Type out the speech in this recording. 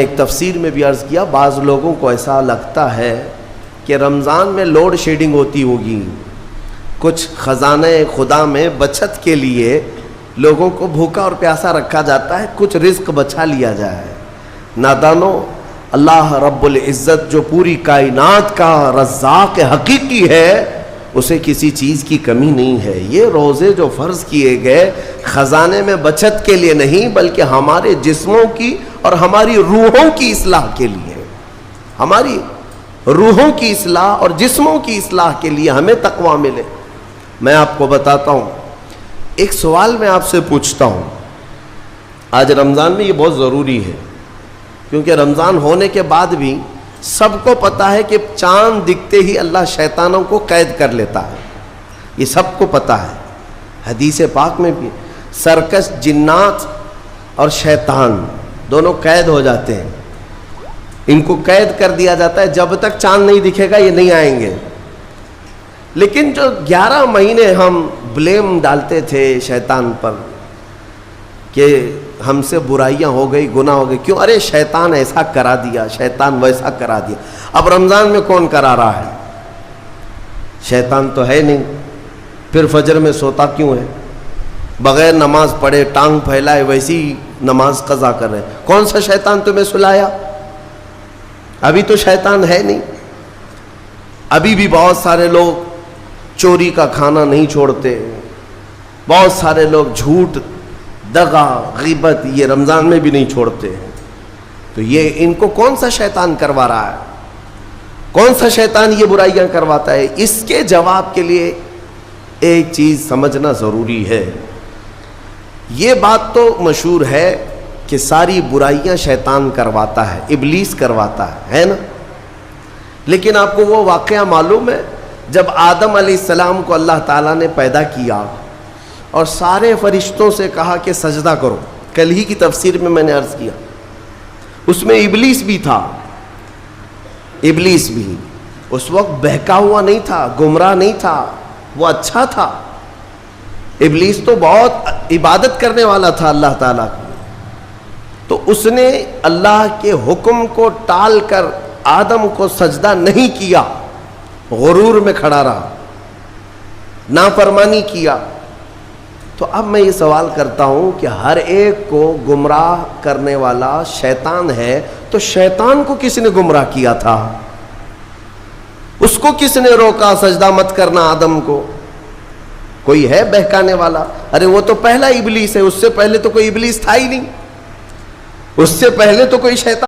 ایک تفسیر میں بھی عرض کیا، بعض لوگوں کو ایسا لگتا ہے کہ رمضان میں لوڈ شیڈنگ ہوتی ہوگی، کچھ خزانہ خدا میں بچت کے لیے لوگوں کو بھوکا اور پیاسا رکھا جاتا ہے، کچھ رزق بچا لیا جائے۔ نادانو، اللہ رب العزت جو پوری کائنات کا رزاق حقیقی ہے، اسے کسی چیز کی کمی نہیں ہے۔ یہ روزے جو فرض کیے گئے خزانے میں بچت کے لیے نہیں، بلکہ ہمارے جسموں کی اور ہماری روحوں کی اصلاح کے لیے، ہماری روحوں کی اصلاح اور جسموں کی اصلاح کے لیے ہمیں تقویٰ ملے۔ میں آپ کو بتاتا ہوں، ایک سوال میں آپ سے پوچھتا ہوں، آج رمضان میں یہ بہت ضروری ہے، کیونکہ رمضان ہونے کے بعد بھی سب کو پتا ہے کہ چاند دکھتے ہی اللہ شیطانوں کو قید کر لیتا ہے، یہ سب کو پتا ہے۔ حدیث پاک میں بھی سرکش جنات اور شیطان دونوں قید ہو جاتے ہیں، ان کو قید کر دیا جاتا ہے، جب تک چاند نہیں دکھے گا یہ نہیں آئیں گے۔ لیکن جو 11 مہینے ہم بلیم ڈالتے تھے شیطان پر کہ ہم سے برائیاں ہو گئی، گناہ ہو گئی، کیوں؟ ارے شیطان ایسا کرا دیا، شیطان ویسا کرا دیا۔ اب رمضان میں کون کرا رہا ہے؟ شیطان تو ہے نہیں، پھر فجر میں سوتا کیوں ہے؟ بغیر نماز پڑھے ٹانگ پھیلائے ویسی نماز قضا کر رہے۔ کون سا شیطان تمہیں سلایا؟ ابھی تو شیطان ہے نہیں۔ ابھی بھی بہت سارے لوگ چوری کا کھانا نہیں چھوڑتے، بہت سارے لوگ جھوٹ، دغا، غیبت یہ رمضان میں بھی نہیں چھوڑتے۔ تو یہ ان کو کون سا شیطان کروا رہا ہے؟ کون سا شیطان یہ برائیاں کرواتا ہے؟ اس کے جواب کے لیے ایک چیز سمجھنا ضروری ہے۔ یہ بات تو مشہور ہے کہ ساری برائیاں شیطان کرواتا ہے، ابلیس کرواتا ہے نا؟ لیکن آپ کو وہ واقعہ معلوم ہے جب آدم علیہ السلام کو اللہ تعالیٰ نے پیدا کیا اور سارے فرشتوں سے کہا کہ سجدہ کرو، کل ہی کی تفسیر میں نے عرض کیا، اس میں ابلیس بھی تھا۔ ابلیس بھی اس وقت بہکا ہوا نہیں تھا، گمراہ نہیں تھا، وہ اچھا تھا۔ ابلیس تو بہت عبادت کرنے والا تھا اللہ تعالیٰ کی، تو اس نے اللہ کے حکم کو ٹال کر آدم کو سجدہ نہیں کیا، غرور میں کھڑا رہا، نافرمانی کیا۔ تو اب میں یہ سوال کرتا ہوں کہ ہر ایک کو گمراہ کرنے والا شیطان ہے، تو شیطان کو کس نے گمراہ کیا تھا؟ اس کو کس نے روکا سجدہ مت کرنا آدم کو؟ کوئی ہے بہکانے والا؟ ارے وہ تو پہلا ابلیس ہے، اس سے پہلے تو کوئی ابلیس تھا ہی نہیں، اس سے پہلے تو کوئی شیطان